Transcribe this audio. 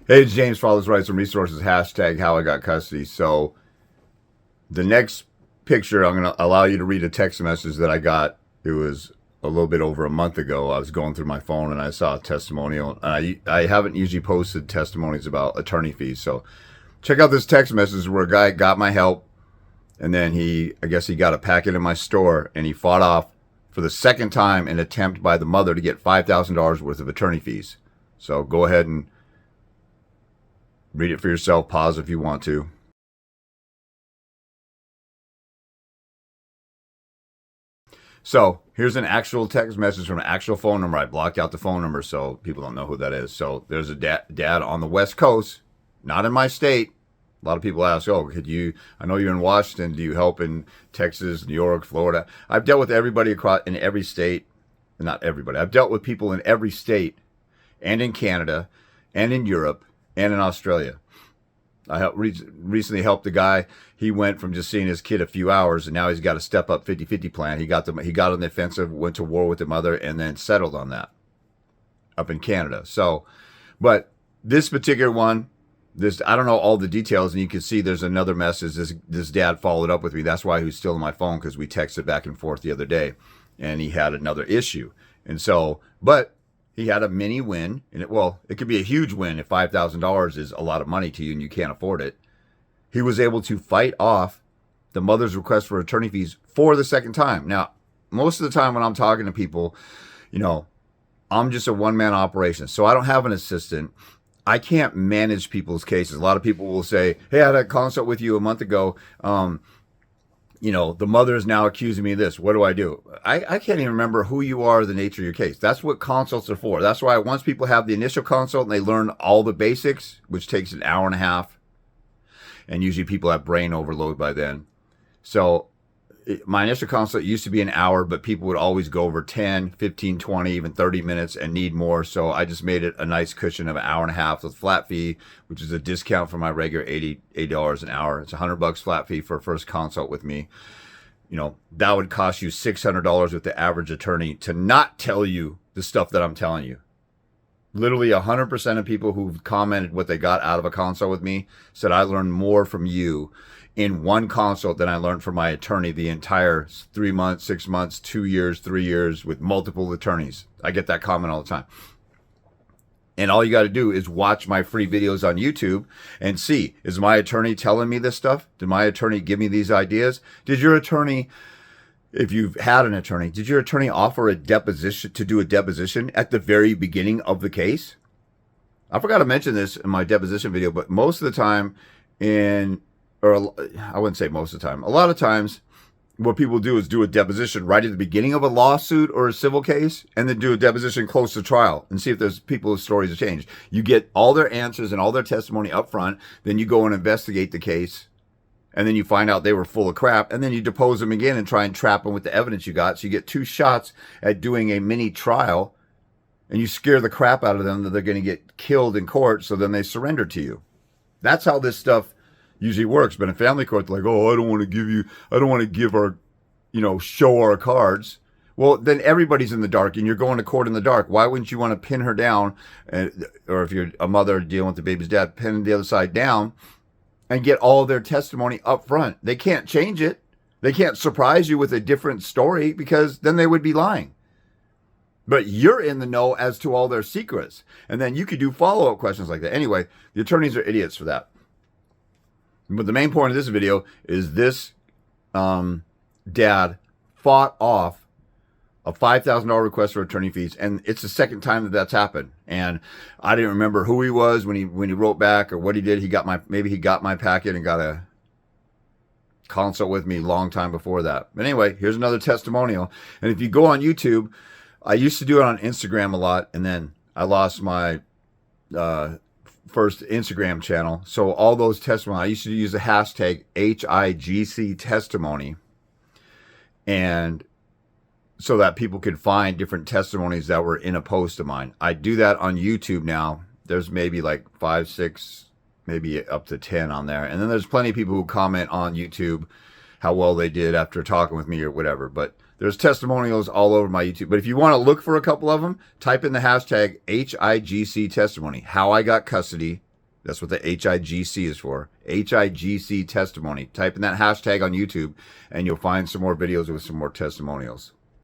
Hey, it's James, Father's Rights and Resources, hashtag how I got custody. So the next picture, I'm going to allow you to read a text message that I got. It was a little bit over a month ago. I was going through my phone and I saw a testimonial. I haven't usually posted testimonies about attorney fees. So check out this text message where a guy got my help, and then I guess he got a packet in my store, and he fought off for the second time an attempt by the mother to get $5,000 worth of attorney fees. So go ahead and read it for yourself. Pause if you want to. So here's an actual text message from an actual phone number. I blocked out the phone number so people don't know who that is. So there's a dad on the West Coast, not in my state. A lot of people ask, oh, I know you're in Washington. Do you help in Texas, New York, Florida? I've dealt with everybody in every state. Not everybody. I've dealt with people in every state and in Canada and in Europe and in Australia. I recently helped a guy. He went from just seeing his kid a few hours, and now he's got a step-up 50-50 plan. He got on the offensive, went to war with the mother, and then settled on that up in Canada. So, but this particular one, I don't know all the details, and you can see there's another message. This dad followed up with me. That's why he was still on my phone, because we texted back and forth the other day, and he had another issue. And so, but he had a mini win, and it could be a huge win if $5,000 is a lot of money to you and you can't afford it. He was able to fight off the mother's request for attorney fees for the second time. Now, most of the time when I'm talking to people, I'm just a one-man operation, so I don't have an assistant. I can't manage people's cases. A lot of people will say, hey, I had a consult with you a month ago. The mother is now accusing me of this. What do? I can't even remember who you are, the nature of your case. That's what consults are for. That's why once people have the initial consult and they learn all the basics, which takes an hour and a half, and usually people have brain overload by then. So my initial consult used to be an hour, but people would always go over 10, 15, 20, even 30 minutes and need more. So I just made it a nice cushion of an hour and a half with flat fee, which is a discount for my regular $80 an hour. It's $100 flat fee for a first consult with me. That would cost you $600 with the average attorney to not tell you the stuff that I'm telling you. Literally 100% of people who've commented what they got out of a consult with me said I learned more from you in one consult than I learned from my attorney the entire 3 months, 6 months, 2 years, 3 years with multiple attorneys. I get that comment all the time. And all you got to do is watch my free videos on YouTube and see, is my attorney telling me this stuff? Did my attorney give me these ideas? Did your attorney, if you've had an attorney, did your attorney offer to do a deposition at the very beginning of the case? I forgot to mention this in my deposition video, but most of the time or I wouldn't say most of the time, a lot of times what people do is do a deposition right at the beginning of a lawsuit or a civil case, and then do a deposition close to trial and see if there's people's stories have changed. You get all their answers and all their testimony up front, then you go and investigate the case, and then you find out they were full of crap, and then you depose them again and try and trap them with the evidence you got. So you get 2 shots at doing a mini trial, and you scare the crap out of them that they're going to get killed in court, so then they surrender to you. That's how this stuff usually works. But in family court, they're like, oh, I don't want to give our, show our cards. Well, then everybody's in the dark, and you're going to court in the dark. Why wouldn't you want to pin her down? Or if you're a mother dealing with the baby's dad, pin the other side down and get all of their testimony up front. They can't change it. They can't surprise you with a different story, because then they would be lying. But you're in the know as to all their secrets. And then you could do follow-up questions like that. Anyway, the attorneys are idiots for that. But the main point of this video is this dad fought off a $5,000 request for attorney fees, and it's the second time that that's happened. And I didn't remember who he was when he wrote back or what he did. Maybe he got my packet and got a consult with me a long time before that. But anyway, here's another testimonial. And if you go on YouTube, I used to do it on Instagram a lot, and then I lost my first Instagram channel. So all those testimonies, I used to use the hashtag HIGC testimony, and so that people could find different testimonies that were in a post of mine. I do that on YouTube now. There's maybe like 5, 6, maybe up to 10 on there. And then there's plenty of people who comment on YouTube how well they did after talking with me or whatever. But there's testimonials all over my YouTube. But if you want to look for a couple of them, type in the hashtag HIGC testimony, how I got custody, That's what the HIGC is for. HIGC testimony. Type in that hashtag on YouTube and you'll find some more videos with some more testimonials.